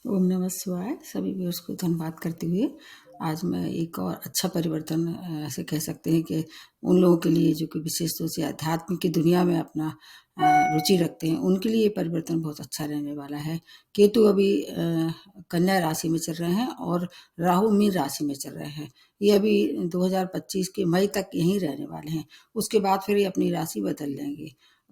ओम नमः शिवाय। सभी व्यूअर्स को धन्यवाद करते हुए आज मैं एक और अच्छा परिवर्तन ऐसे कह सकते हैं कि उन लोगों के लिए जो कि विशेष रूप से आध्यात्म की दुनिया में अपना रुचि रखते हैं, उनके लिए ये परिवर्तन बहुत अच्छा रहने वाला है। केतु अभी कन्या राशि में चल रहे हैं और राहु मीन राशि में चल रहे हैं। ये अभी 2025 के मई तक यहीं रहने वाले हैं। उसके बाद फिर ये अपनी राशि बदल लेंगे।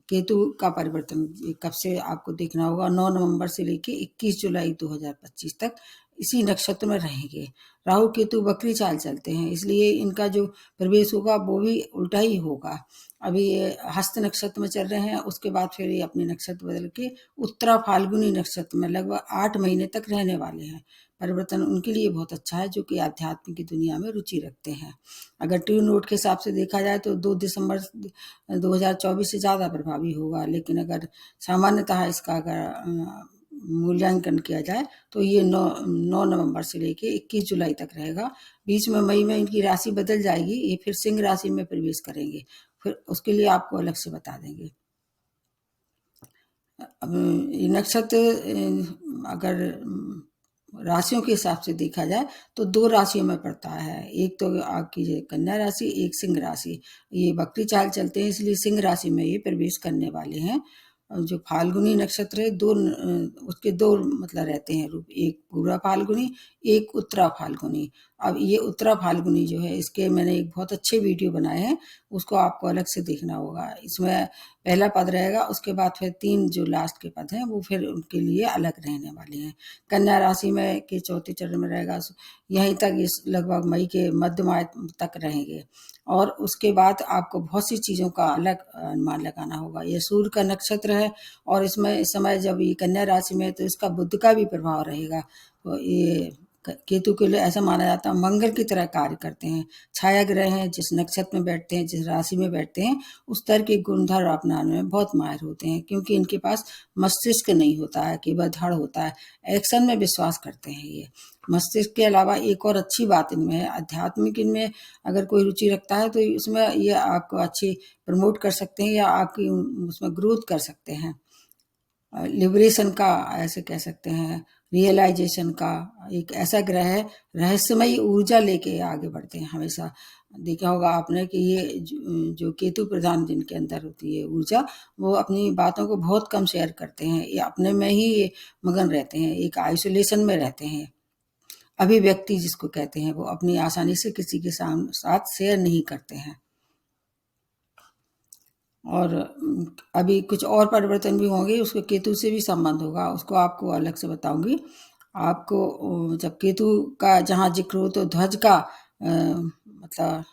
केतु का परिवर्तन कब से आपको देखना होगा, 9 नवंबर से लेके 21 जुलाई 2025 तक इसी नक्षत्र में रहेंगे। राहु केतु वक्री चाल चलते हैं, इसलिए इनका जो प्रवेश होगा वो भी उल्टा ही होगा। अभी ये हस्त नक्षत्र में चल रहे हैं, उसके बाद फिर ये अपने नक्षत्र बदल के उत्तरा फाल्गुनी नक्षत्र में लगभग 8 महीने तक रहने वाले हैं। परिवर्तन उनके लिए बहुत अच्छा है जो कि आध्यात्म की दुनिया में रुचि रखते हैं। अगर ट्रू नोट के हिसाब से देखा जाए तो 2 दिसंबर 2024 से ज़्यादा प्रभावी होगा, लेकिन अगर सामान्यतः इसका अगर मूल्यांकन किया जाए तो ये 9 नवंबर से लेके 21 जुलाई तक रहेगा। बीच में मई में इनकी राशि बदल जाएगी, ये फिर सिंह राशि में प्रवेश करेंगे, फिर उसके लिए आपको अलग से बता देंगे। अब ये नक्षत्र अगर राशियों के हिसाब से देखा जाए तो 2 राशियों में पड़ता है। एक तो आपकी कन्या राशि, एक सिंह राशि। ये वक्री चाल चलते हैं, इसलिए सिंह राशि में ये प्रवेश करने वाले हैं। जो फाल्गुनी नक्षत्र है, उसके 2 मतलब रहते हैं रूप, एक पूर्वा फाल्गुनी, एक उत्तरा फाल्गुनी। अब ये उत्तरा फाल्गुनी जो है, इसके मैंने एक बहुत अच्छे वीडियो बनाए हैं, उसको आपको अलग से देखना होगा। इसमें पहला पद रहेगा, उसके बाद फिर 3 जो लास्ट के पद हैं वो फिर उनके लिए अलग रहने वाले हैं। कन्या राशि में के चौथे चरण में रहेगा, यहीं तक इस लगभग मई के मध्य तक रहेंगे और उसके बाद आपको बहुत सी चीज़ों का अलग अनुमान लगाना होगा। ये सूर्य का नक्षत्र है और इसमें इस समय जब ये कन्या राशि में है तो इसका बुध का भी प्रभाव रहेगा। तो ये केतु के लिए ऐसा माना जाता है मंगल की तरह कार्य करते हैं। छाया ग्रह हैं, जिस नक्षत्र में बैठते हैं, जिस राशि में बैठते हैं, उस तरह के गुणधर्म अपनाने में बहुत माहिर होते हैं, क्योंकि इनके पास मस्तिष्क नहीं होता है, केवल धड़ होता है। एक्शन में विश्वास करते हैं ये। मस्तिष्क के अलावा एक और अच्छी बात इनमें है, आध्यात्मिक इनमें अगर कोई रुचि रखता है तो उसमें ये आपको अच्छी प्रमोट कर सकते हैं या आपकी उसमें ग्रोथ कर सकते हैं। लिबरेशन का ऐसे कह सकते हैं, रियलाइजेशन का एक ऐसा ग्रह है, रहस्यमयी ऊर्जा लेके आगे बढ़ते हैं हमेशा। देखा होगा आपने कि ये जो केतु प्रधान जिनके अंदर होती है ऊर्जा, वो अपनी बातों को बहुत कम शेयर करते हैं, ये अपने में ही ये मगन रहते हैं, एक आइसोलेशन में रहते हैं। अभिव्यक्ति जिसको कहते हैं, वो अपनी आसानी से किसी के साथ शेयर नहीं करते हैं। और अभी कुछ और परिवर्तन भी होंगे, उसको केतु से भी संबंध होगा, उसको आपको अलग से बताऊंगी। आपको जब केतु का जहाँ जिक्र हो तो ध्वज का मतलब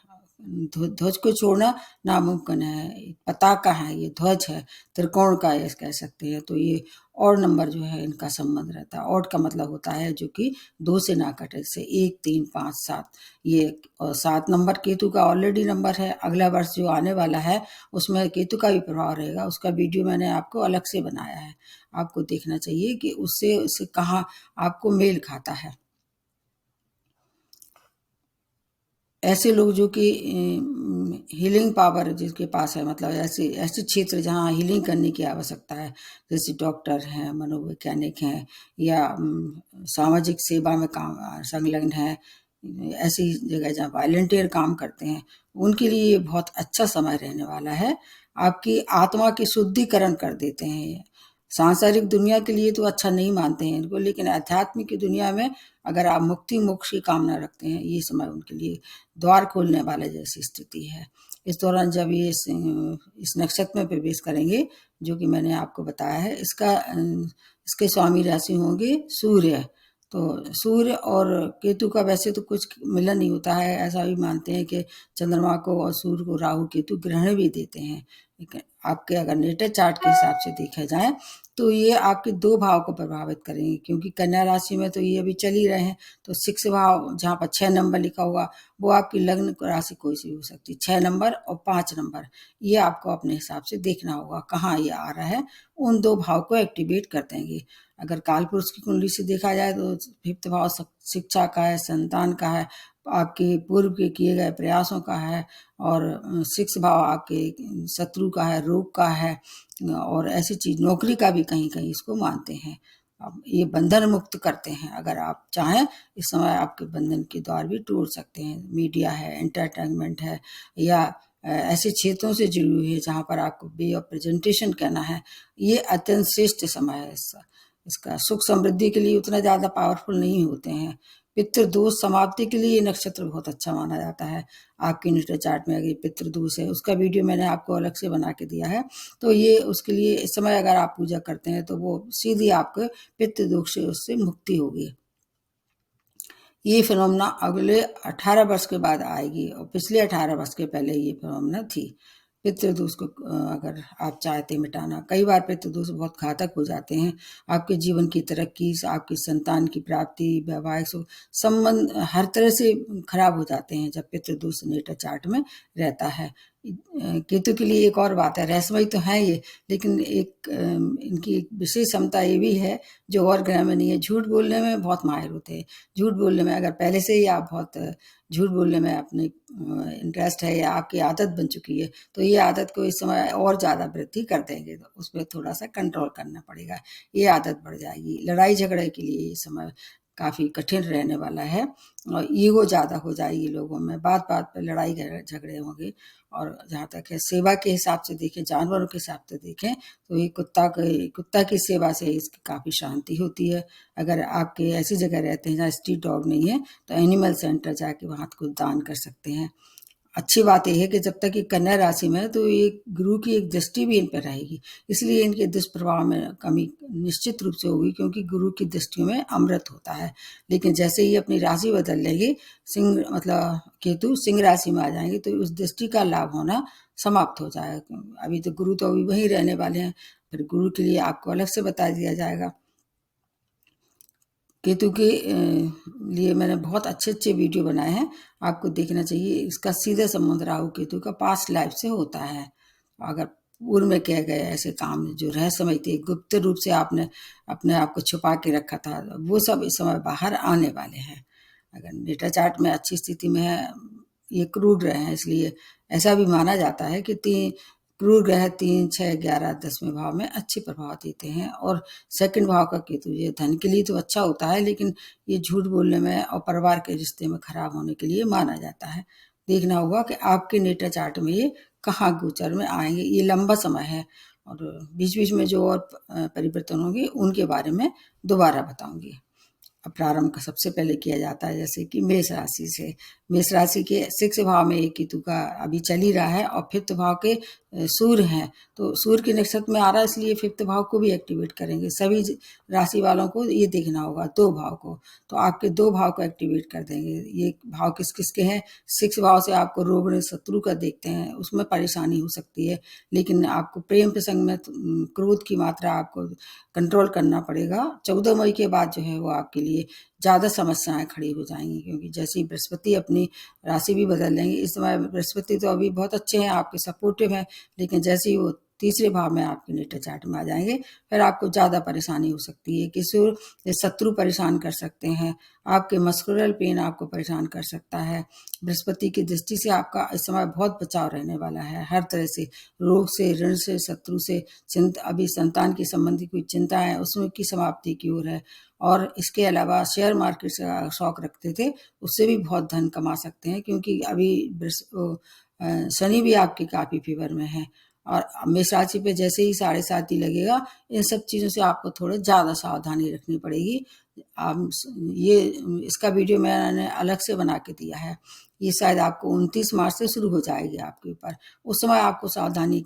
ध्वज को छोड़ना नामुमकिन है। पताका है, ये ध्वज है, त्रिकोण का ये कह सकते हैं। तो ये और नंबर जो है इनका संबंध रहता है। ऑड का मतलब होता है जो कि 2 से ना कटे, जैसे 1, 3, 5, 7। ये 7 नंबर केतु का ऑलरेडी नंबर है। अगला वर्ष जो आने वाला है उसमें केतु का भी प्रभाव रहेगा, उसका वीडियो मैंने आपको अलग से बनाया है। आपको देखना चाहिए कि उससे कहाँ आपको मेल खाता है। ऐसे लोग जो कि हीलिंग पावर जिसके पास है, मतलब ऐसे ऐसे क्षेत्र जहाँ हीलिंग करने की आवश्यकता है, जैसे डॉक्टर हैं, मनोवैज्ञानिक हैं या सामाजिक सेवा में काम संलग्न है, ऐसी जगह जहाँ वॉलंटियर काम करते हैं, उनके लिए ये बहुत अच्छा समय रहने वाला है। आपकी आत्मा की शुद्धिकरण कर देते हैं ये। सांसारिक दुनिया के लिए तो अच्छा नहीं मानते हैं इनको, लेकिन आध्यात्मिक की दुनिया में अगर आप मुक्ति मोक्ष की कामना रखते हैं, ये समय उनके लिए द्वार खोलने वाले जैसी स्थिति है। इस दौरान जब ये इस नक्षत्र में प्रवेश करेंगे जो कि मैंने आपको बताया है, इसके स्वामी राशि होंगे सूर्य। तो सूर्य और केतु का वैसे तो कुछ मिलन नहीं होता है, ऐसा भी मानते हैं कि चंद्रमा को और सूर्य को राहु केतु ग्रहण भी देते हैं। लेकिन आपके अगर नेटल चार्ट के हिसाब से देखा जाए तो ये आपके 2 भाव को प्रभावित करेंगे, क्योंकि कन्या राशि में तो ये अभी चल ही रहे हैं। तो 6 भाव जहाँ पर 6 नंबर लिखा होगा वो आपकी लग्न राशि कोई सी हो सकती है, 6 नंबर और 5 नंबर। ये आपको अपने हिसाब से देखना होगा कहाँ ये आ रहा है, उन 2 भाव को एक्टिवेट कर देंगे। अगर काल पुरुष की कुंडली से देखा जाए तो 5th भाव शिक्षा का है, संतान का है, आपके पूर्व के किए गए प्रयासों का है, और 6 भाव आपके शत्रु का है, रोग का है, और ऐसी चीज नौकरी का भी कहीं कहीं इसको मानते हैं। अब ये बंधन मुक्त करते हैं। अगर आप चाहें इस समय आपके बंधन के द्वार भी टूट सकते हैं। मीडिया है, एंटरटेनमेंट है, या ऐसे क्षेत्रों से जुड़ी हुई है जहाँ पर आपको वे ऑफ प्रेजेंटेशन करना है, ये अत्यंत श्रेष्ठ समय है। इसका सुख समृद्धि के लिए उतना ज़्यादा पावरफुल नहीं होते हैं। पितृदोष समाप्ति के लिए ये नक्षत्र बहुत अच्छा माना जाता है। आपके नेटल चार्ट में अगर पितृदोष है, उसका वीडियो मैंने आपको अलग से बना के दिया है, तो ये उसके लिए इस समय अगर आप पूजा करते हैं तो वो सीधी आपको पितृदोष से उससे मुक्ति होगी। ये फिनोमेना अगले 18 वर्ष के बाद आएगी और पिछले 18 वर्ष के पहले ये फिनोमेना थी। पितृदोष को अगर आप चाहते मिटाना, कई बार पितृदोष बहुत घातक हो जाते हैं। आपके जीवन की तरक्की, आपकी संतान की प्राप्ति, वैवाहिक संबंध हर तरह से खराब हो जाते हैं जब पितृदोष नेटल चार्ट में रहता है। केतु के लिए एक और बात है, रहस्यमयी तो है ये, लेकिन एक इनकी एक विशेष क्षमता ये भी है जो और ग्रह में नहीं है, झूठ बोलने में बहुत माहिर होते हैं। झूठ बोलने में अगर पहले से ही आप बहुत झूठ बोलने में अपने इंटरेस्ट है या आपकी आदत बन चुकी है, तो ये आदत को इस समय और ज़्यादा वृद्धि कर देंगे, तो उसमें थोड़ा सा कंट्रोल करना पड़ेगा। ये आदत बढ़ जाएगी। लड़ाई झगड़े के लिए ये समय काफ़ी कठिन रहने वाला है और ईगो ज़्यादा हो जाएगी लोगों में, बात बात पर लड़ाई झगड़े होंगे। और जहाँ तक है सेवा के हिसाब से देखें, जानवरों के हिसाब से देखें, तो ये कुत्ता की सेवा से इसकी काफ़ी शांति होती है। अगर आपके ऐसी जगह रहते हैं जहाँ स्ट्रीट डॉग नहीं है, तो एनिमल सेंटर जाके वहाँ कुछ दान कर सकते हैं। अच्छी बात यह है कि जब तक ये कन्या राशि में है तो ये गुरु की एक दृष्टि भी इन पर रहेगी, इसलिए इनके दुष्प्रभाव में कमी निश्चित रूप से होगी, क्योंकि गुरु की दृष्टि में अमृत होता है। लेकिन जैसे ही अपनी राशि बदल लेगी, सिंह मतलब केतु सिंह राशि में आ जाएंगे, तो उस दृष्टि का लाभ होना समाप्त हो जाएगा। अभी तो गुरु तो अभी वहीं रहने वाले हैं, फिर गुरु के लिए आपको अलग से बता दिया जाएगा। केतु के लिए मैंने बहुत अच्छे अच्छे वीडियो बनाए हैं, आपको देखना चाहिए। इसका सीधा संबंध राहु केतु का पास्ट लाइफ से होता है। अगर पूर्व में किए गए ऐसे काम जो रहस्यमय थे, गुप्त रूप से आपने अपने आप को छुपा के रखा था, वो सब इस समय बाहर आने वाले हैं। अगर नेटल चार्ट में अच्छी स्थिति में है, ये क्रूर ग्रह हैं, इसलिए ऐसा भी माना जाता है कि क्रूर ग्रह 3, 6, 11, 10वें भाव में अच्छे प्रभाव देते हैं। और सेकंड भाव का केतु ये धन के लिए तो अच्छा होता है, लेकिन ये झूठ बोलने में और परिवार के रिश्ते में खराब होने के लिए माना जाता है। देखना होगा कि आपके नेटल चार्ट में ये कहाँ गोचर में आएंगे। ये लंबा समय है और बीच बीच में जो और परिवर्तन होंगे उनके बारे में दोबारा बताऊंगी। प्रारंभ का सबसे पहले किया जाता है जैसे कि मेष राशि से। मेष राशि के 6 भाव में एक केतु का अभी चल ही रहा है और 5th भाव के सूर्य हैं, तो सूर्य के नक्षत्र में आ रहा है, इसलिए 5th भाव को भी एक्टिवेट करेंगे। सभी राशि वालों को ये देखना होगा 2 भाव को, तो आपके 2 भाव को एक्टिवेट कर देंगे। ये भाव किस किस के हैं? 6 भाव से आपको रोग शत्रु का देखते हैं, उसमें परेशानी हो सकती है, लेकिन आपको प्रेम प्रसंग में क्रोध की मात्रा आपको कंट्रोल करना पड़ेगा। 14 मई के बाद जो है वो आपके लिए ज़्यादा समस्याएं खड़ी हो जाएंगी, क्योंकि जैसे ही बृहस्पति अपनी राशि भी बदल लेंगे, इस समय बृहस्पति तो अभी बहुत अच्छे हैं, आपके सपोर्टिव हैं, लेकिन जैसे ही वो तीसरे भाव में आपके नेटल चार्ट में आ जाएंगे, फिर आपको ज़्यादा परेशानी हो सकती है। किसी और शत्रु परेशान कर सकते हैं, आपके मस्कुलर पेन आपको परेशान कर सकता है। बृहस्पति की दृष्टि से आपका इस समय बहुत बचाव रहने वाला है, हर तरह से, रोग से, ऋण से, शत्रु से, अभी संतान की संबंधी कोई चिंता है उसमें की समाप्ति की ओर है। और इसके अलावा शेयर मार्केट से शौक रखते थे, उससे भी बहुत धन कमा सकते हैं, क्योंकि अभी शनि भी आपके काफ़ी फेवर में है। और मेष राशि पे जैसे ही 7.5 ही लगेगा, इन सब चीज़ों से आपको थोड़ा ज़्यादा सावधानी रखनी पड़ेगी। आप ये इसका वीडियो मैंने अलग से बना के दिया है, ये शायद आपको 29 मार्च से शुरू हो जाएगी आपके ऊपर। उस समय आपको सावधानी,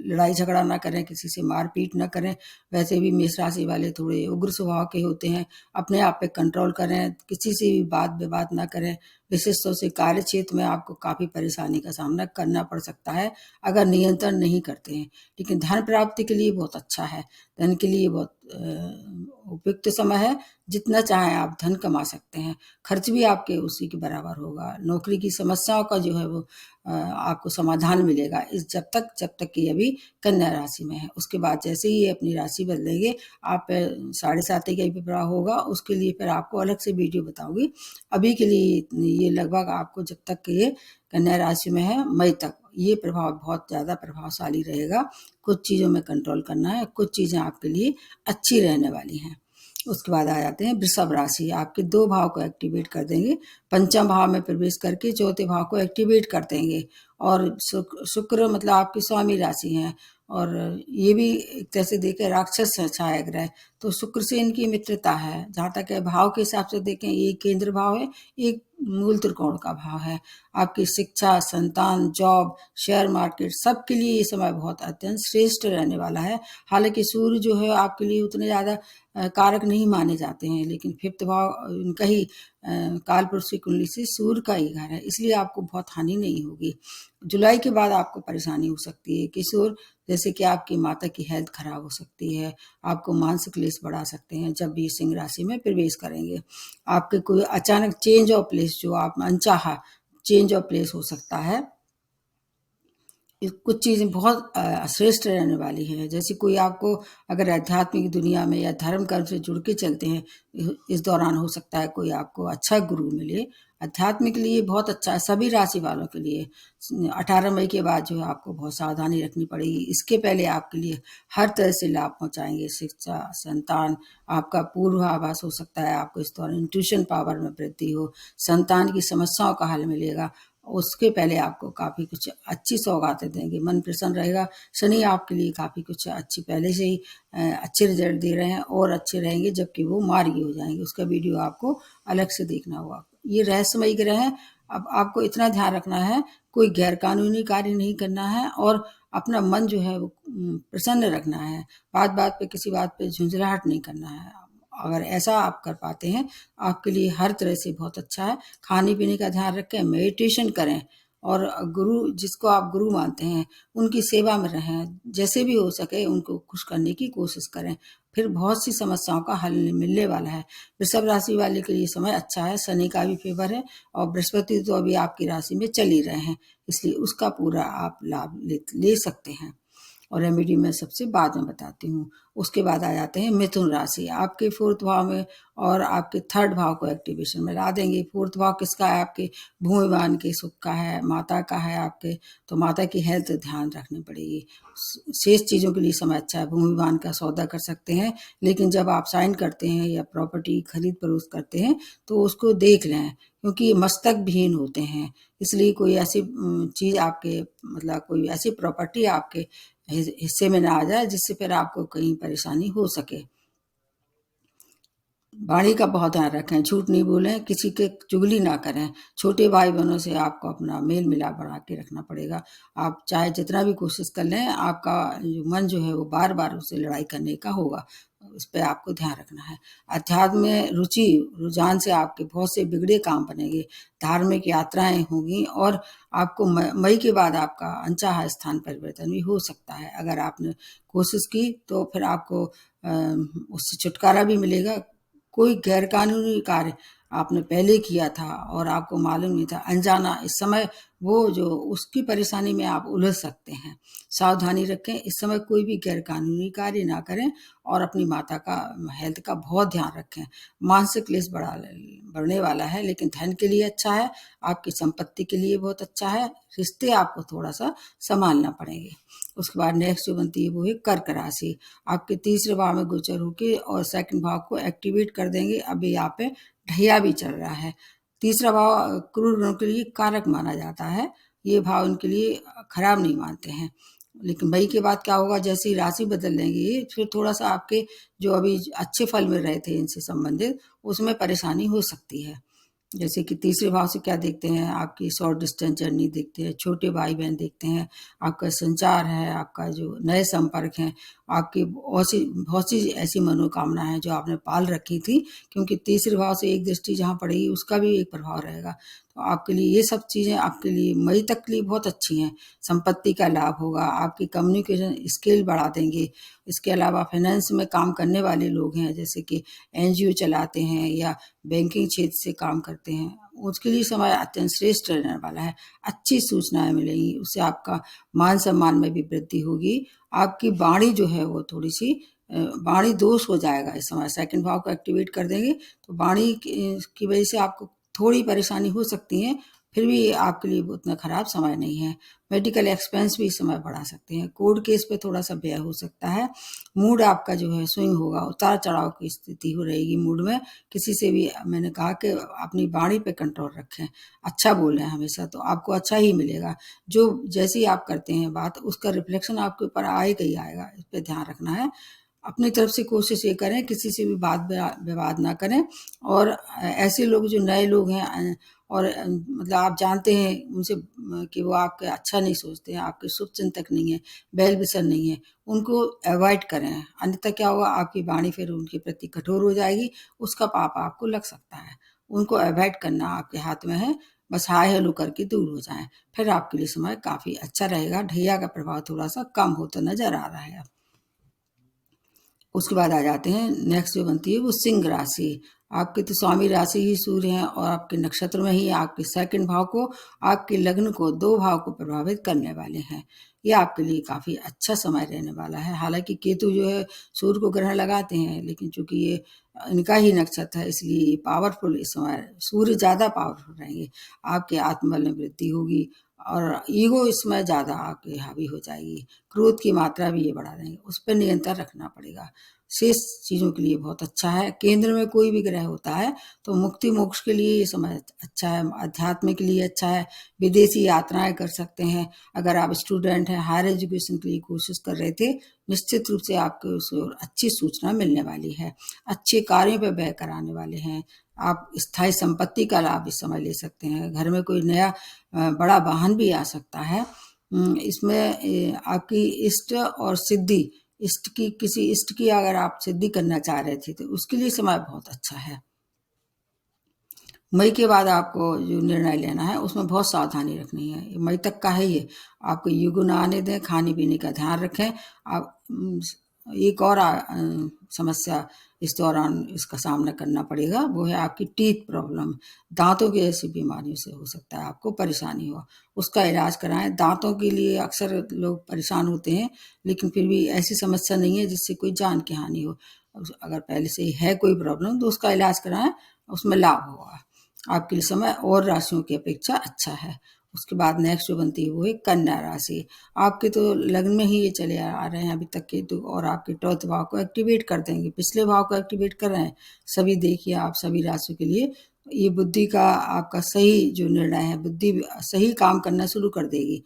लड़ाई झगड़ा ना करें, किसी से मारपीट ना करें। वैसे भी मेष राशि वाले थोड़े उग्र स्वभाव के होते हैं, अपने आप पे कंट्रोल करें, किसी से भी बात विवाद ना करें। विशेष तौर से कार्य क्षेत्र में आपको काफ़ी परेशानी का सामना करना पड़ सकता है अगर नियंत्रण नहीं करते हैं। लेकिन धन प्राप्ति के लिए बहुत अच्छा है, धन के लिए बहुत उपयुक्त समय है। जितना चाहें आप धन कमा सकते हैं, खर्च भी आपके उसी के बराबर होगा। नौकरी की समस्याओं का जो है वो आपको समाधान मिलेगा इस जब तक कि अभी कन्या राशि में है। उसके बाद जैसे ही ये अपनी राशि बदलेंगे, आप 7.5 का भी प्रभाव होगा, उसके लिए फिर आपको अलग से वीडियो बताऊंगी। अभी के लिए ये लगभग आपको जब तक ये कन्या राशि में है मई तक ये प्रभाव बहुत ज़्यादा प्रभावशाली रहेगा। कुछ चीज़ों में कंट्रोल करना है, कुछ चीज़ें आपके लिए अच्छी रहने वाली हैं। उसके बाद आ जाते हैं वृषभ राशि। आपके 2 भाव को एक्टिवेट कर देंगे, पंचम भाव में प्रवेश करके चौथे भाव को एक्टिवेट कर देंगे। और शुक्र मतलब आपकी स्वामी राशि हैं, और ये भी एक तरह से देखें राक्षस है छाया ग्रह, तो शुक्र से इनकी मित्रता है। जहाँ तक है भाव के हिसाब से देखें, एक केंद्र भाव है, एक मूल त्रिकोण का भाव है। आपकी शिक्षा, संतान, जॉब, शेयर मार्केट सबके लिए ये समय बहुत अत्यंत श्रेष्ठ रहने वाला है। हालांकि सूर्य जो है आपके लिए उतने ज़्यादा कारक नहीं माने जाते हैं, लेकिन फिफ्थ भाव इनका ही काल पुरुष की कुंडली से सूर्य का ही घर है, इसलिए आपको बहुत हानि नहीं होगी। जुलाई के बाद आपको परेशानी हो सकती है किशोर, जैसे कि आपकी माता की हेल्थ खराब हो सकती है, आपको मानसिक क्लेश बढ़ा सकते हैं जब भी सिंह राशि में प्रवेश करेंगे। आपके कोई अचानक चेंज ऑफ प्लेस, जो आप अनचाहा चेंज ऑफ प्लेस हो सकता है। कुछ चीज़ें बहुत श्रेष्ठ रहने वाली हैं, जैसे कोई आपको अगर आध्यात्मिक दुनिया में या धर्म कर्म से जुड़ के चलते हैं, इस दौरान हो सकता है कोई आपको अच्छा गुरु मिले। अध्यात्म के लिए बहुत अच्छा है सभी राशि वालों के लिए। 18 मई के बाद जो है आपको बहुत सावधानी रखनी पड़ेगी। इसके पहले आपके लिए हर तरह से लाभ पहुंचाएंगे। शिक्षा, संतान, आपका पूर्वाभास हो सकता है, आपको इस दौरान इंट्यूशन पावर में वृद्धि हो, संतान की समस्याओं का हल मिलेगा। उसके पहले आपको काफ़ी कुछ अच्छी सौगातें देंगे, मन प्रसन्न रहेगा। शनि आपके लिए काफ़ी कुछ अच्छी पहले से ही अच्छे रिजल्ट दे रहे हैं, और अच्छे रहेंगे जबकि वो मार्गी हो जाएंगे। उसका वीडियो आपको अलग से देखना होगा। ये रहस्यमयी ग्रह है। अब आपको इतना ध्यान रखना है, कोई गैर कानूनी कार्य नहीं करना है, और अपना मन जो है वो प्रसन्न रखना है। बात बात पे किसी बात पे झुंझलाहट नहीं करना है। अगर ऐसा आप कर पाते हैं, आपके लिए हर तरह से बहुत अच्छा है। खाने पीने का ध्यान रखें, मेडिटेशन करें, और गुरु जिसको आप गुरु मानते हैं उनकी सेवा में रहें। जैसे भी हो सके उनको खुश करने की कोशिश करें, फिर बहुत सी समस्याओं का हल मिलने वाला है। वृषभ राशि वाले के लिए समय अच्छा है, शनि का भी फेवर है, और बृहस्पति तो अभी आपकी राशि में चल ही रहे हैं, इसलिए उसका पूरा आप लाभ ले सकते हैं। और रेमेडी मैं सबसे बाद में बताती हूँ। उसके बाद आ जाते हैं मिथुन राशि। आपके 4th भाव में और आपके 3rd भाव को एक्टिवेशन में ला देंगे। 4th भाव किसका है? आपके भूमिवान के सुख का है, माता का है आपके, तो माता की हेल्थ ध्यान रखनी पड़ेगी। शेष चीज़ों के लिए समय अच्छा है। भूमिवान का सौदा कर सकते हैं, लेकिन जब आप साइन करते हैं या प्रॉपर्टी खरीद फरोख्त करते हैं तो उसको देख लें, क्योंकि ये मस्तक विहीन होते हैं। इसलिए कोई ऐसी चीज़ आपके मतलब कोई ऐसी प्रॉपर्टी आपके हिस्से में ना आ जाए जिससे फिर आपको कहीं परेशानी हो सके। वाणी का बहुत ध्यान रखें, झूठ नहीं बोलें, किसी के चुगली ना करें। छोटे भाई बहनों से आपको अपना मेल मिलाप बढ़ा के रखना पड़ेगा। आप चाहे जितना भी कोशिश कर लें, आपका जो मन जो है वो बार बार उससे लड़ाई करने का होगा, उस पर आपको ध्यान रखना है। अध्यात्म में रुझान से आपके बहुत से बिगड़े काम बनेंगे, धार्मिक यात्राएं होंगी, और आपको मई के बाद आपका अनचाहा स्थान परिवर्तन भी हो सकता है। अगर आपने कोशिश की तो फिर आपको उससे छुटकारा भी मिलेगा। कोई गैरकानूनी कार्य आपने पहले किया था और आपको मालूम नहीं था, अनजाना, इस समय वो जो उसकी परेशानी में आप उलझ सकते हैं। सावधानी रखें, इस समय कोई भी गैरकानूनी कार्य ना करें, और अपनी माता का हेल्थ का बहुत ध्यान रखें। मानसिक क्लेश बढ़ने वाला है, लेकिन धन के लिए अच्छा है, आपकी संपत्ति के लिए बहुत अच्छा है। रिश्ते आपको थोड़ा सा संभालना पड़ेंगे। उसके बाद नेक्स्ट जो बनती है वो है कर्क राशि। आपके 3रे भाव में गोचर होके और 2nd भाव को एक्टिवेट कर देंगे। अभी यहाँ पे ढैया भी चल रहा है। 3रा भाव क्रूर ग्रहों के लिए कारक माना जाता है, ये भाव उनके लिए खराब नहीं मानते हैं। लेकिन मई के बाद क्या होगा, जैसी राशि बदल लेंगे फिर थोड़ा सा आपके जो अभी अच्छे फल मिल रहे थे इनसे संबंधित, उसमें परेशानी हो सकती है। जैसे कि 3रे भाव से क्या देखते हैं, आपकी शॉर्ट डिस्टेंस जर्नी देखते हैं, छोटे भाई बहन देखते हैं, आपका संचार है, आपका जो नए संपर्क हैं, आपकी बहुत सी ऐसी मनोकामना है जो आपने पाल रखी थी, क्योंकि 3रे भाव से एक दृष्टि जहाँ पड़ेगी उसका भी एक प्रभाव रहेगा। तो आपके लिए ये सब चीज़ें आपके लिए मई तक के लिए बहुत अच्छी हैं। संपत्ति का लाभ होगा, आपकी कम्युनिकेशन स्किल बढ़ा देंगे। इसके अलावा फाइनेंस में काम करने वाले लोग हैं, जैसे कि एनजीओ चलाते हैं या बैंकिंग क्षेत्र से काम करते हैं, उसके लिए समय अत्यंत श्रेष्ठ रहने वाला है। अच्छी सूचनाएं मिलेंगी, उससे आपका मान सम्मान में भी वृद्धि होगी। आपकी वाणी जो है वो थोड़ी सी वाणी दोष हो जाएगा इस समय। 2nd भाव को एक्टिवेट कर देंगे तो वाणी की वजह से आपको थोड़ी परेशानी हो सकती है, फिर भी आपके लिए उतना खराब समय नहीं है। मेडिकल एक्सपेंस भी इस समय बढ़ा सकते हैं। कोर्ट केस पे थोड़ा सा व्यय हो सकता है। मूड आपका जो है स्विंग होगा, उतार चढ़ाव की स्थिति हो रहेगी मूड में। किसी से भी मैंने कहा कि अपनी वाणी पे कंट्रोल रखें, अच्छा बोलें हमेशा, तो आपको अच्छा ही मिलेगा। जो जैसी आप करते हैं बात, उसका रिफ्लेक्शन आपके ऊपर आएगा ही आएगा, इस पे ध्यान रखना है। अपनी तरफ से कोशिश ये करें किसी से भी बात विवाद ना करें। और ऐसे लोग जो नए लोग हैं और मतलब आप जानते हैं उनसे कि वो आपके अच्छा नहीं सोचते हैं, आपके शुभ चिंतक नहीं है, वेल विशर नहीं है, उनको अवॉइड करें। अन्यथा क्या होगा, आपकी वाणी फिर उनके प्रति कठोर हो जाएगी, उसका पाप आपको लग सकता है। उनको अवॉइड करना आपके हाथ में है। बस हाय हेलो करके दूर हो जाएं, फिर आपके लिए समय काफी अच्छा रहेगा। ढैया का प्रभाव थोड़ा सा कम होता नजर आ रहा है। उसके बाद आ जाते हैं, नेक्स्ट जो बनती है वो सिंह राशि। आपके तो स्वामी राशि ही सूर्य हैं और आपके नक्षत्र में ही आपके सेकंड भाव को, आपके लग्न को, दो भाव को प्रभावित करने वाले हैं। ये आपके लिए काफी अच्छा समय रहने वाला है। हालांकि केतु जो है सूर्य को ग्रहण लगाते हैं, लेकिन चूंकि ये इनका ही नक्षत्र है इसलिए पावरफुल इस समय सूर्य ज्यादा पावरफुल रहेंगे। आपके आत्मबल में वृद्धि होगी और ईगो इसमें ज्यादा आपके हावी हो जाएगी। क्रोध की मात्रा भी ये बढ़ा देंगे, उस पर नियंत्रण रखना पड़ेगा। शेष चीजों के लिए बहुत अच्छा है। केंद्र में कोई भी ग्रह होता है तो मुक्ति मोक्ष के लिए ये समय अच्छा है, अध्यात्म के लिए अच्छा है। विदेशी यात्राएं कर सकते हैं। अगर आप स्टूडेंट हैं, हायर एजुकेशन के लिए कोशिश कर रहे थे, निश्चित रूप से आपको उससे अच्छी सूचना मिलने वाली है। अच्छे कार्यों पर व्यय कराने वाले हैं। आप स्थायी संपत्ति का लाभ इस समय ले सकते हैं। घर में कोई नया बड़ा वाहन भी आ सकता है। इसमें आपकी इष्ट और सिद्धि, इष्ट की किसी इष्ट की अगर आप सिद्धि करना चाह रहे थे तो उसके लिए समय बहुत अच्छा है। मई के बाद आपको जो निर्णय लेना है उसमें बहुत सावधानी रखनी है। मई तक का है ये, आपको युग ना आने दें, खाने पीने का ध्यान रखें। आप एक और समस्या इस दौरान इसका सामना करना पड़ेगा, वो है आपकी टीथ प्रॉब्लम। दांतों की ऐसी बीमारियों से हो सकता है आपको परेशानी हो, उसका इलाज कराएं। दांतों के लिए अक्सर लोग परेशान होते हैं, लेकिन फिर भी ऐसी समस्या नहीं है जिससे कोई जान की हानि हो। अगर पहले से ही है कोई प्रॉब्लम तो उसका इलाज कराएं, उसमें लाभ होगा। आपके लिए समय और राशियों की अपेक्षा अच्छा है। उसके बाद नेक्स्ट जो बनती है वो है कन्या राशि। आपके तो लग्न में ही ये चले आ रहे हैं अभी तक के, तो और आपके 12th भाव को एक्टिवेट कर देंगे, पिछले भाव को एक्टिवेट कर रहे हैं। सभी देखिए आप सभी राशियों के लिए ये बुद्धि का आपका सही जो निर्णय है, बुद्धि सही काम करना शुरू कर देगी।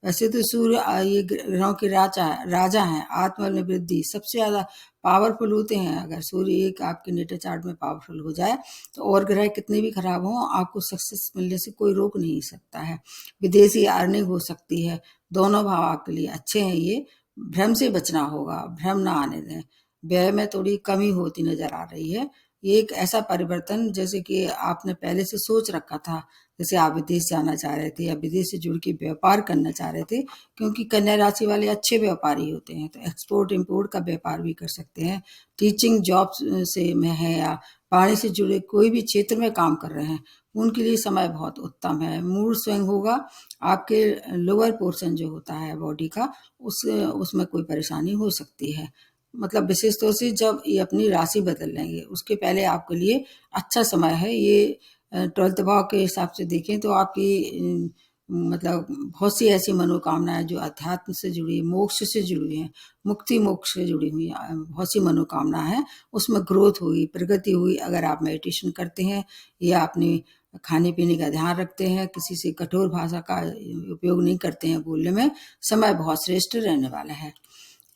वैसे तो सूर्य ये ग्रहों के राजा राजा हैं। आत्मबल में वृद्धि सबसे ज्यादा पावरफुल होते हैं। अगर सूर्य एक आपके नेटल चार्ट में पावरफुल हो जाए तो और ग्रह कितने भी खराब हों, आपको सक्सेस मिलने से कोई रोक नहीं सकता है। विदेशी अर्निंग हो सकती है। दोनों भाव आपके लिए अच्छे हैं। ये भ्रम से बचना होगा, भ्रम ना आने दें। व्यय में थोड़ी कमी होती नजर आ रही है। ये एक ऐसा परिवर्तन जैसे कि आपने पहले से सोच रखा था, जैसे आप विदेश जाना चाह रहे थे या विदेश से जुड़ के व्यापार करना चाह रहे थे, क्योंकि कन्या राशि वाले अच्छे व्यापारी होते हैं, तो एक्सपोर्ट इंपोर्ट का व्यापार भी कर सकते हैं। टीचिंग जॉब से में है या पानी से जुड़े कोई भी क्षेत्र में काम कर रहे हैं, उनके लिए समय बहुत उत्तम है। मूड स्विंग होगा। आपके लोअर पोर्शन जो होता है बॉडी का, उसमें कोई परेशानी हो सकती है। मतलब विशेष तौर से जब ये अपनी राशि बदल लेंगे उसके पहले आपके लिए अच्छा समय है। ये 12th भाव के हिसाब से देखें तो आपकी मतलब बहुत सी ऐसी मनोकामनाएं जो अध्यात्म से जुड़ी, मोक्ष से जुड़ी हैं, मुक्ति मोक्ष से जुड़ी हुई बहुत सी मनोकामना है, उसमें ग्रोथ हुई, प्रगति हुई। अगर आप मेडिटेशन करते हैं या अपने खाने पीने का ध्यान रखते हैं, किसी से कठोर भाषा का उपयोग नहीं करते हैं बोलने में, समय बहुत श्रेष्ठ रहने वाला है।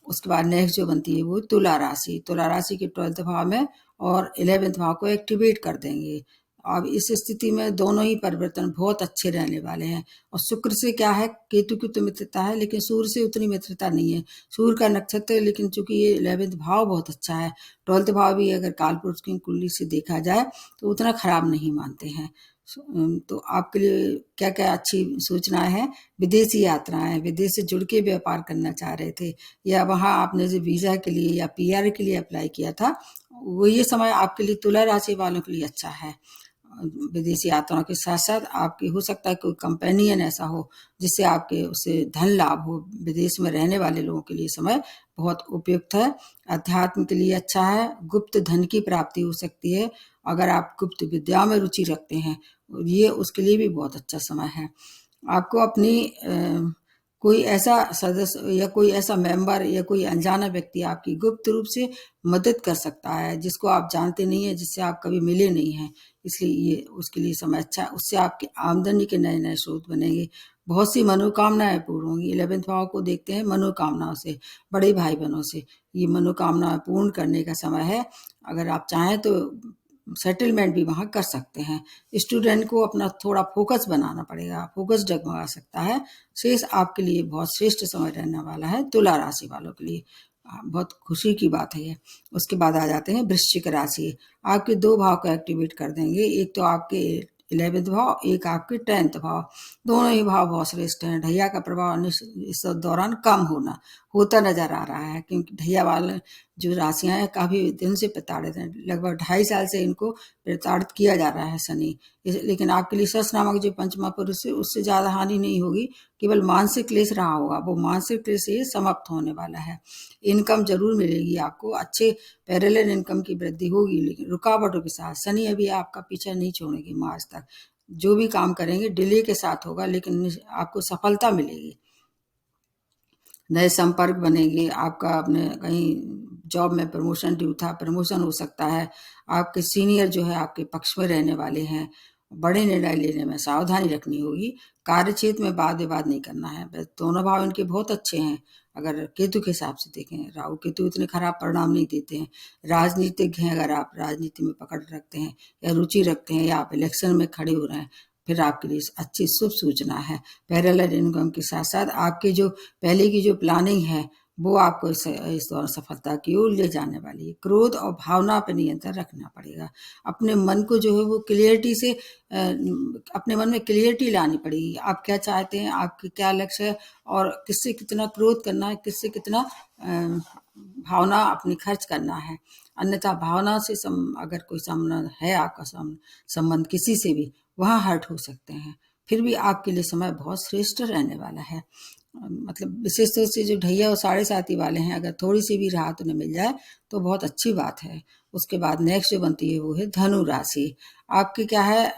उसके बाद नेक्स्ट जो बनती है वो तुला राशि। तुला राशि के 12th भाव में और 11th भाव को एक्टिवेट कर देंगे। अब इस स्थिति में दोनों ही परिवर्तन बहुत अच्छे रहने वाले हैं। और शुक्र से क्या है, केतु की तो मित्रता है लेकिन सूर्य से उतनी मित्रता नहीं है। सूर्य का नक्षत्र है लेकिन चूंकि ये 11th भाव बहुत अच्छा है, 12th भाव भी अगर कालपुरुष की कुंडली से देखा जाए तो उतना खराब नहीं मानते हैं। तो आपके लिए क्या क्या अच्छी सूचनाएं हैं। विदेशी यात्राएं, विदेश से जुड़ के व्यापार करना चाह रहे थे या वहां आपने जो वीजा के लिए या पीआर के लिए अप्लाई किया था, वो ये समय आपके लिए तुला राशि वालों के लिए अच्छा है। विदेशी यात्राओं के साथ साथ आपकी हो सकता है कोई कंपेनियन ऐसा हो जिससे आपके उससे धन लाभ हो। विदेश में रहने वाले लोगों के लिए समय बहुत उपयुक्त है। अध्यात्म के लिए अच्छा है। गुप्त धन की प्राप्ति हो सकती है। अगर आप गुप्त विद्या में रुचि रखते हैं, ये उसके लिए भी बहुत अच्छा समय है। आपको अपनी कोई ऐसा सदस्य या कोई ऐसा मेंबर या कोई अनजाना व्यक्ति आपकी गुप्त रूप से मदद कर सकता है, जिसको आप जानते नहीं हैं, जिससे आप कभी मिले नहीं हैं। इसलिए ये उसके लिए समय अच्छा है। उससे आपकी आमदनी के नए-नए स्रोत बनेंगे। बहुत सी मनोकामनाएँ पूर्ण होंगी। 11th भाव को देखते हैं मनोकामनाओं से, बड़े भाई-बहनों से। ये मनोकामना पूर्ण करने का समय है। अगर आप चाहें तो सेटलमेंट भी वहाँ कर सकते हैं। स्टूडेंट को अपना थोड़ा फोकस बनाना पड़ेगा, फोकस डगमगा सकता है। शेष आपके लिए बहुत श्रेष्ठ समय रहने वाला है तुला राशि वालों के लिए। बहुत खुशी की बात है ये। उसके बाद आ जाते हैं वृश्चिक राशि। आपके 2 भाव को एक्टिवेट कर देंगे। एक तो आपके 11th भाव, एक आपके 10th भाव। दोनों ही भाव बहुत श्रेष्ठ हैं। ढैया का प्रभाव इस दौरान कम होता नजर आ रहा है, क्योंकि ढैया वाले जो राशियां हैं काफी दिन से प्रताड़ित हैं। लगभग 2.5 साल से इनको प्रताड़ित किया जा रहा है शनि। लेकिन आपके लिए सस नामक जो पंचमा पुरुष है, उससे ज्यादा हानि नहीं होगी, केवल मानसिक क्लेश रहा होगा। वो मानसिक क्लेश से समाप्त होने वाला है। इनकम जरूर मिलेगी आपको, अच्छे पैरेलल इनकम की वृद्धि होगी, लेकिन रुकावटों के साथ। शनि अभी आपका पीछा नहीं छोड़ेगी मार्च तक। जो भी काम करेंगे डिले के साथ होगा, लेकिन आपको सफलता मिलेगी। नए संपर्क बनेंगे। आपका अपने कहीं जॉब में प्रमोशन ड्यू था, प्रमोशन हो सकता है। आपके सीनियर जो है आपके पक्ष में रहने वाले हैं। बड़े निर्णय लेने में सावधानी रखनी होगी। कार्य क्षेत्र में वाद विवाद नहीं करना है। बस दोनों भाव इनके बहुत अच्छे हैं। अगर केतु के हिसाब से देखें, राहु केतु इतने खराब परिणाम नहीं देते हैं। राजनीतिज्ञ हैं, अगर आप राजनीति में पकड़ रखते हैं या रुचि रखते हैं, या आप इलेक्शन में खड़े हो रहे हैं, फिर आपके लिए अच्छी शुभ सूचना है। पैरेलल इनकम के साथ साथ आपकी जो पहले की जो प्लानिंग है, वो आपको इस दौरान सफलता की ओर ले जाने वाली है। क्रोध और भावना पर नियंत्रण रखना पड़ेगा। अपने मन को जो है वो क्लियरिटी से अपने मन में क्लियरिटी लानी पड़ेगी। आप क्या चाहते हैं, आपके क्या लक्ष्य है, और किससे कितना क्रोध करना है, किससे कितना भावना अपनी खर्च करना है। अन्यथा भावना से अगर कोई संबंध है, आपका संबंध किसी से भी, वहाँ हर्ट हो सकते हैं। फिर भी आपके लिए समय बहुत श्रेष्ठ रहने वाला है। मतलब विशेष तौर से जो ढैया और साढ़े साथी वाले हैं, अगर थोड़ी सी भी राहत उन्हें मिल जाए तो बहुत अच्छी बात है। उसके बाद नेक्स्ट जो बनती है वो है धनु राशि। आपकी क्या है,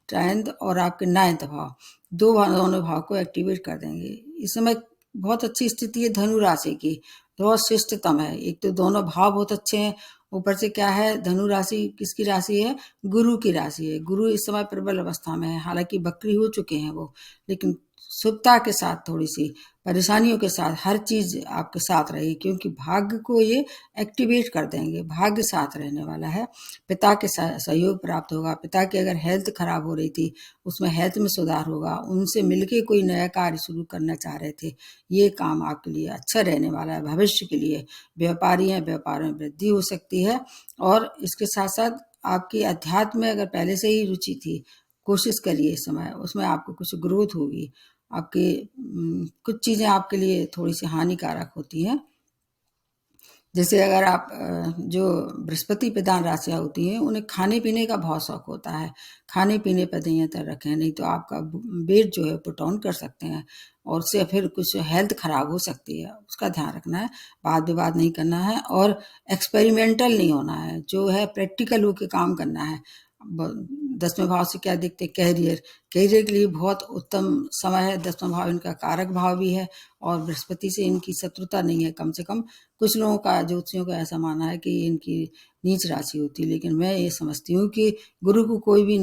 10th और आपके 9th भाव, दोनों भाव को एक्टिवेट कर देंगे। इस समय बहुत अच्छी स्थिति है धनु राशि की, बहुत श्रेष्ठतम है। एक तो दोनों भाव बहुत अच्छे हैं, ऊपर से क्या है, धनु राशि किसकी राशि है, गुरु की राशि है। गुरु इस समय प्रबल अवस्था में है, हालांकि वक्री हो चुके हैं वो, लेकिन शुभता के साथ, थोड़ी सी परेशानियों के साथ हर चीज आपके साथ रहेगी, क्योंकि भाग्य को ये एक्टिवेट कर देंगे। भाग्य साथ रहने वाला है। पिता के सहयोग प्राप्त होगा। पिता की अगर हेल्थ खराब हो रही थी, उसमें हेल्थ में सुधार होगा। उनसे मिलके कोई नया कार्य शुरू करना चाह रहे थे, ये काम आपके लिए अच्छा रहने वाला है। भविष्य के लिए व्यापारी हैं, व्यापार में वृद्धि हो सकती है। और इसके साथ साथ आपकी अध्यात्म में अगर पहले से ही रुचि थी, कोशिश करिए इस समय, उसमें आपको कुछ ग्रोथ होगी। आपके कुछ चीजें आपके लिए थोड़ी सी हानिकारक होती हैं। जैसे अगर आप जो बृहस्पति प्रधान राशियां होती हैं, उन्हें खाने पीने का बहुत शौक होता है। खाने पीने पर नियंत्रण रखें, नहीं तो आपका वेट जो है पुट ऑन कर सकते हैं, और उससे फिर कुछ हेल्थ खराब हो सकती है। उसका ध्यान रखना है, वाद विवाद नहीं करना है, और एक्सपेरिमेंटल नहीं होना है। जो है प्रैक्टिकल होकर काम करना है। 10वें भाव से क्या देखते हैं, कैरियर। कैरियर के लिए बहुत उत्तम समय है। 10वां भाव इनका कारक भाव भी है, और बृहस्पति से इनकी शत्रुता नहीं है। कम से कम कुछ लोगों का, ज्योतिषियों का ऐसा मानना है कि इनकी नीच राशि होती है, लेकिन मैं ये समझती हूँ कि गुरु को कोई भी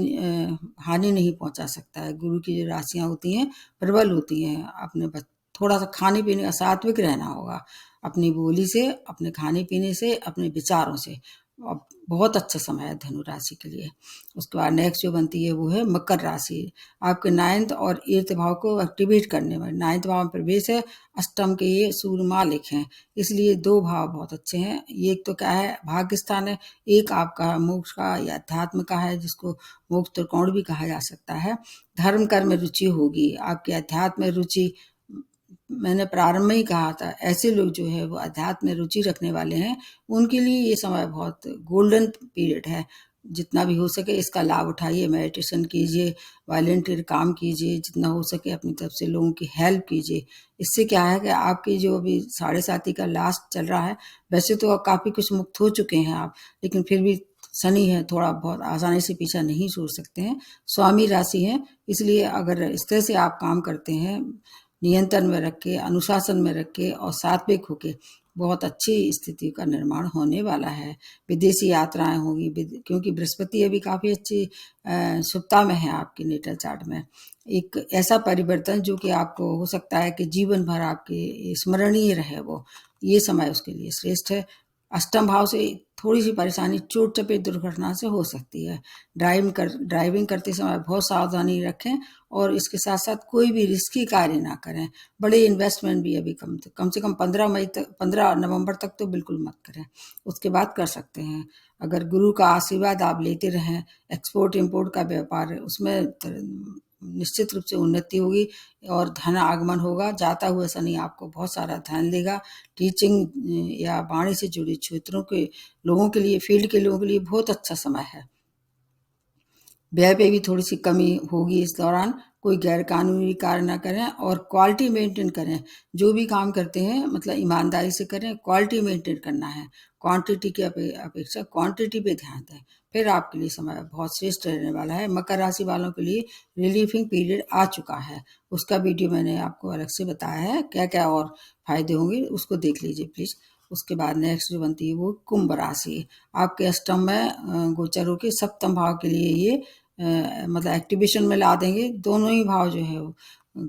हानि नहीं पहुंचा सकता है। गुरु की जो राशियां होती हैं प्रबल होती हैं। थोड़ा सा खाने पीने का सात्विक रहना होगा, अपनी बोली से, अपने खाने पीने से, अपने विचारों से। अब बहुत अच्छा समय है धनु राशि के लिए। उसके बाद नेक्स्ट जो बनती है वो है मकर राशि। आपके 9th और 8th भाव को एक्टिवेट करने में, 9th भाव में प्रवेश है, अष्टम के ये सूर्य मालिक हैं, इसलिए 2 भाव बहुत अच्छे हैं। एक तो क्या है, भाग्य स्थान है। एक आपका मोक्ष का या अध्यात्म का है, जिसको मोक्ष त्रिकोण भी कहा जा सकता है। धर्म कर्म में रुचि होगी, आपके अध्यात्म में रुचि। मैंने प्रारंभ में ही कहा था, ऐसे लोग जो है वो अध्यात्म में रुचि रखने वाले हैं, उनके लिए ये समय बहुत गोल्डन पीरियड है। जितना भी हो सके इसका लाभ उठाइए, मेडिटेशन कीजिए, वॉलंटियर काम कीजिए, जितना हो सके अपनी तरफ से लोगों की हेल्प कीजिए। इससे क्या है कि आपकी जो अभी साढ़े साथी का लास्ट चल रहा है, वैसे तो काफ़ी कुछ मुक्त हो चुके हैं आप, लेकिन फिर भी शनि है, थोड़ा बहुत आसानी से पीछा नहीं छोड़ सकते हैं। स्वामी राशि है, इसलिए अगर इस तरह से आप काम करते हैं, नियंत्रण में रख के, अनुशासन में रख के और सात्विक होके, बहुत अच्छी स्थिति का निर्माण होने वाला है। विदेशी यात्राएं होंगी, क्योंकि बृहस्पति अभी काफ़ी अच्छी शुभता में है आपके नेटल चार्ट में। एक ऐसा परिवर्तन जो कि आपको हो सकता है कि जीवन भर आपके स्मरणीय रहे वो, ये समय उसके लिए श्रेष्ठ है। अष्टम भाव से थोड़ी सी परेशानी चोट चपेट दुर्घटना से हो सकती है। ड्राइविंग करते समय बहुत सावधानी रखें और इसके साथ साथ कोई भी रिस्की कार्य ना करें। बड़े इन्वेस्टमेंट भी अभी कम से कम 15 नवंबर तक तो बिल्कुल मत करें, उसके बाद कर सकते हैं। अगर गुरु का आशीर्वाद आप लेते रहें, एक्सपोर्ट इम्पोर्ट का व्यापार है, उसमें निश्चित रूप से उन्नति होगी और धन आगमन होगा। जाता हुआ शनि आपको बहुत सारा धन देगा। टीचिंग या वाणी से जुड़े क्षेत्रों के लोगों के लिए, फील्ड के लोगों के लिए बहुत अच्छा समय है। व्यय पे भी थोड़ी सी कमी होगी इस दौरान। कोई गैर कानूनी कार्य ना करें और क्वालिटी मेंटेन करें। जो भी काम करते हैं मतलब ईमानदारी से करें, क्वालिटी मेंटेन करना है। क्वांटिटी की अपेक्षा क्वांटिटी पे ध्यान दें, फिर आपके लिए समय बहुत श्रेष्ठ रहने वाला है। मकर राशि वालों के लिए रिलीफिंग पीरियड आ चुका है, उसका वीडियो मैंने आपको अलग से बताया है, क्या क्या और फायदे होंगे उसको देख लीजिए प्लीज़। उसके बाद नेक्स्ट जो बनती है वो कुंभ राशि। आपके अष्टम में गोचर होकर सप्तम भाव के लिए ये मतलब एक्टिवेशन में ला देंगे। दोनों ही भाव जो है वो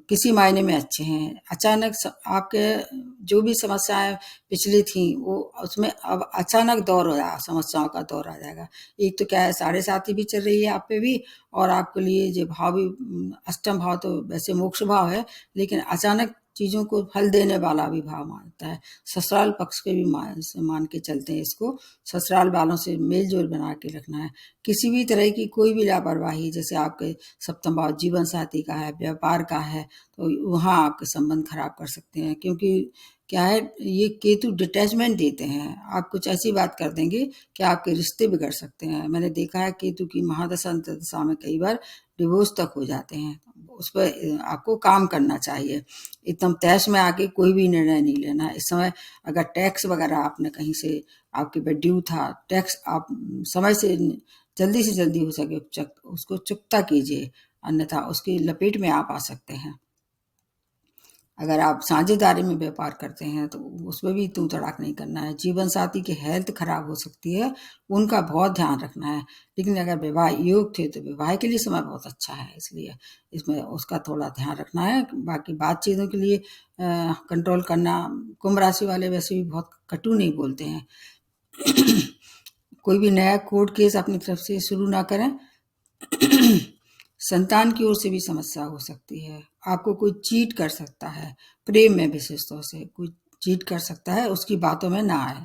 किसी मायने में अच्छे हैं। अचानक आपके जो भी समस्याएं पिछली थी वो उसमें अब अचानक दौर हो जाएगा, समस्याओं का दौर आ जाएगा। एक तो क्या है, 7.5 भी चल रही है आप पे भी, और आपके लिए जो भाव भी अष्टम भाव तो वैसे मोक्ष भाव है, लेकिन अचानक चीज़ों को फल देने वाला भी भाव मानता है। ससुराल पक्ष के भी मान के चलते हैं इसको। ससुराल वालों से मेल जोल बना के रखना है। किसी भी तरह की कोई भी लापरवाही, जैसे आपके सप्तम भाव जीवन साथी का है, व्यापार का है, तो वहाँ आपके संबंध खराब कर सकते हैं। क्योंकि क्या है, ये केतु डिटैचमेंट देते हैं। आप कुछ ऐसी बात कर देंगे कि आपके रिश्ते बिगड़ सकते हैं। मैंने देखा है केतु की महादशा अंतर्दशा में कई बार डिवोर्स तक हो जाते हैं। उस पर आपको काम करना चाहिए। एकदम तैश में आके कोई भी निर्णय नहीं लेना है इस समय। अगर टैक्स वगैरह आपने कहीं से आपके पे ड्यू था, टैक्स आप समय से जल्दी हो सके उसको चुकता कीजिए, अन्यथा उसकी लपेट में आप आ सकते हैं। अगर आप साझेदारी में व्यापार करते हैं तो उसमें भी तू तड़ाक नहीं करना है। जीवन साथी की हेल्थ खराब हो सकती है, उनका बहुत ध्यान रखना है। लेकिन अगर विवाह योग थे तो विवाह के लिए समय बहुत अच्छा है, इसलिए इसमें उसका थोड़ा ध्यान रखना है। बाकी बातचीतों के लिए कंट्रोल करना। कुंभ राशि वाले वैसे भी बहुत कटु नहीं बोलते हैं। कोई भी नया कोर्ट केस अपनी तरफ से शुरू ना करें। संतान की ओर से भी समस्या हो सकती है। आपको कोई चीट कर सकता है, प्रेम में विशेष तौर से कोई चीट कर सकता है, उसकी बातों में ना आए।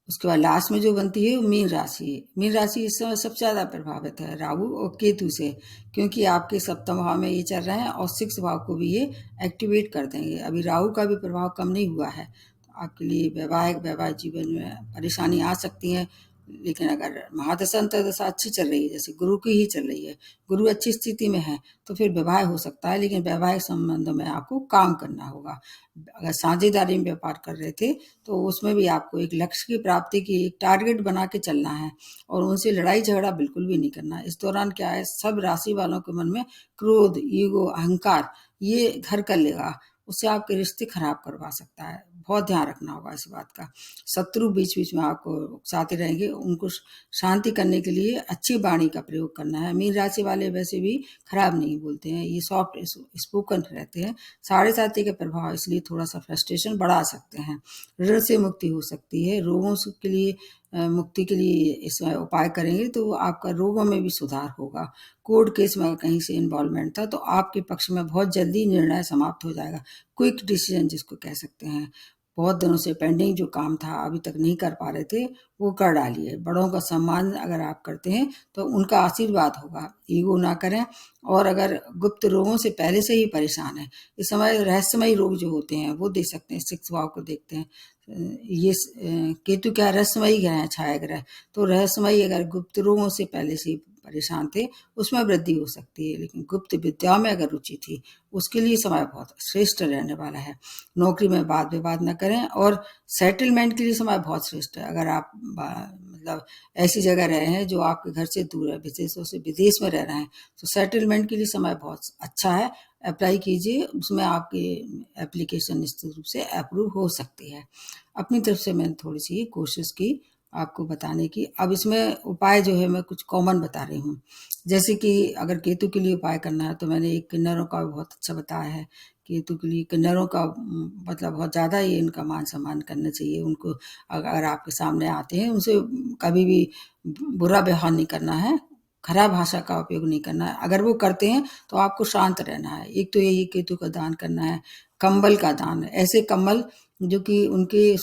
उसके बाद लास्ट में जो बनती है वो मीन राशि। मीन राशि इस समय सबसे ज़्यादा प्रभावित है राहु और केतु से, क्योंकि आपके सप्तम भाव में ये चल रहे हैं और 6 भाव को भी ये एक्टिवेट कर देंगे। अभी राहु का भी प्रभाव कम नहीं हुआ है, तो आपके लिए वैवाहिक जीवन में परेशानी आ सकती है। लेकिन अगर महादशा अंतर्दशा अच्छी चल रही है, जैसे गुरु की ही चल रही है, गुरु अच्छी स्थिति में है, तो फिर विवाह हो सकता है। लेकिन वैवाहिक संबंधों में आपको काम करना होगा। अगर साझेदारी में व्यापार कर रहे थे तो उसमें भी आपको एक लक्ष्य की प्राप्ति की एक टारगेट बना के चलना है और उनसे लड़ाई झगड़ा बिल्कुल भी नहीं करना। इस दौरान क्या है, सब राशि वालों के मन में क्रोध, ईगो, अहंकार ये घर कर लेगा, उससे आपके रिश्ते खराब करवा सकता है। बहुत ध्यान रखना होगा इस बात का। शत्रु बीच बीच में आपको उकसाते रहेंगे, उनको शांति करने के लिए अच्छी वाणी का प्रयोग करना है। मीन राशि वाले वैसे भी खराब नहीं बोलते हैं, ये सॉफ्ट स्पोकन रहते हैं। 7.5 के प्रभाव इसलिए थोड़ा सा फ्रस्ट्रेशन बढ़ा सकते हैं। ऋण से मुक्ति हो सकती है। रोगों के लिए मुक्ति के लिए इसमें उपाय करेंगे तो आपका रोगों में भी सुधार होगा। कोर्ट केस में कहीं से इन्वॉल्वमेंट था तो आपके पक्ष में बहुत जल्दी निर्णय समाप्त हो जाएगा। क्विक डिसीजन जिसको कह सकते हैं। बहुत दिनों से पेंडिंग जो काम था अभी तक नहीं कर पा रहे थे, वो कर डालिए। बड़ों का सम्मान अगर आप करते हैं तो उनका आशीर्वाद होगा। ईगो ना करें। और अगर गुप्त रोगों से पहले से ही परेशान है, इस समय रहस्यमयी रोग जो होते हैं वो देख सकते हैं। 6 भाव को देखते हैं। ये केतु क्या रहस्यमयी ग्रह है, छाया ग्रह, तो रहस्यमयी अगर गुप्त रोगों से पहले से परेशान थे उसमें वृद्धि हो सकती है, लेकिन गुप्त विद्याओं में अगर रुचि थी उसके लिए समय बहुत श्रेष्ठ रहने वाला है। नौकरी में वाद विवाद न करें और सेटलमेंट के लिए समय बहुत श्रेष्ठ है। अगर आप मतलब ऐसी जगह रहे हैं जो आपके घर से दूर है, विदेशों से विदेश में रह रहे हैं, तो सेटलमेंट के लिए समय बहुत अच्छा है। अप्लाई कीजिए, उसमें आपकी एप्लीकेशन निश्चित रूप से अप्रूव हो सकती है। अपनी तरफ से मैंने थोड़ी सी कोशिश की आपको बताने की। अब इसमें उपाय जो है मैं कुछ कॉमन बता रही हूँ। जैसे कि अगर केतु के लिए उपाय करना है तो मैंने एक किन्नरों का बहुत अच्छा बताया है। केतु के लिए किन्नरों का मतलब बहुत ज़्यादा ही इनका मान सम्मान करना चाहिए। उनको अगर आपके सामने आते हैं उनसे कभी भी बुरा व्यवहार नहीं करना है, खराब भाषा का उपयोग नहीं करना है। अगर वो करते हैं तो आपको शांत रहना है। एक तो यही केतु का दान करना है। कंबल का दान, ऐसे कंबल जो कि उनके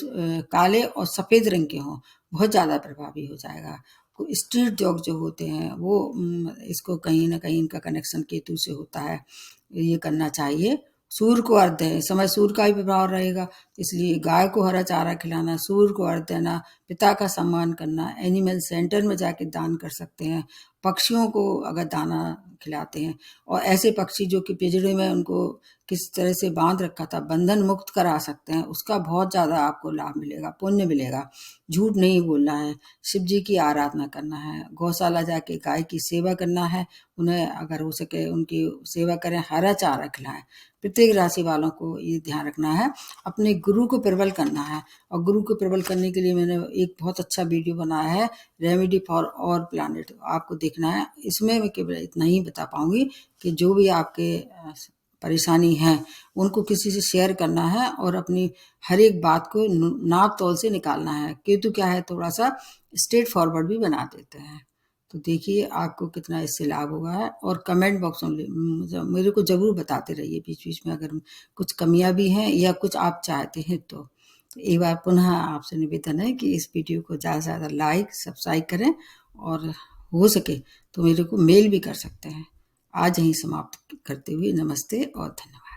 काले और सफ़ेद रंग के हों, बहुत ज़्यादा प्रभावी हो जाएगा। स्ट्रीट डॉग जो होते हैं वो इसको कहीं ना कहीं इनका कनेक्शन केतु से होता है, ये करना चाहिए। सूर्य को अर्घ दें, इस समय सूर्य का ही प्रभाव रहेगा, इसलिए गाय को हरा चारा खिलाना, सूर्य को अर्घ देना, पिता का सम्मान करना, एनिमल सेंटर में जाके दान कर सकते हैं। पक्षियों को अगर दाना खिलाते हैं, और ऐसे पक्षी जो कि पिंजरे में उनको किस तरह से बांध रखा था, बंधन मुक्त करा सकते हैं, उसका बहुत ज़्यादा आपको लाभ मिलेगा, पुण्य मिलेगा। झूठ नहीं बोलना है, शिव जी की आराधना करना है, गौशाला जाके गाय की सेवा करना है, उन्हें अगर हो सके उनकी सेवा करें, हरा चारा खिलाएं। प्रत्येक राशि वालों को ये ध्यान रखना है, अपने गुरु को प्रबल करना है। और गुरु को प्रबल करने के लिए मैंने एक बहुत अच्छा वीडियो बनाया है, रेमेडी फॉर ऑल प्लैनेट, आपको देखना है। इसमें मैं केवल इतना ही बता पाऊंगी कि जो भी आपके परेशानी है उनको किसी से शेयर करना है और अपनी हर एक बात को नाप तौल से निकालना है। केतु क्या है, थोड़ा सा स्ट्रेट फॉरवर्ड भी बना देते हैं। तो देखिए आपको कितना इससे लाभ होगा है। और कमेंट बॉक्स में मेरे को ज़रूर बताते रहिए बीच बीच में अगर कुछ कमियां भी हैं या कुछ आप चाहते हैं तो। एक बार पुनः आपसे निवेदन है कि इस वीडियो को ज़्यादा से ज़्यादा लाइक सब्सक्राइब करें, और हो सके तो मेरे को मेल भी कर सकते हैं। आज यहीं समाप्त करते हुए नमस्ते और धन्यवाद।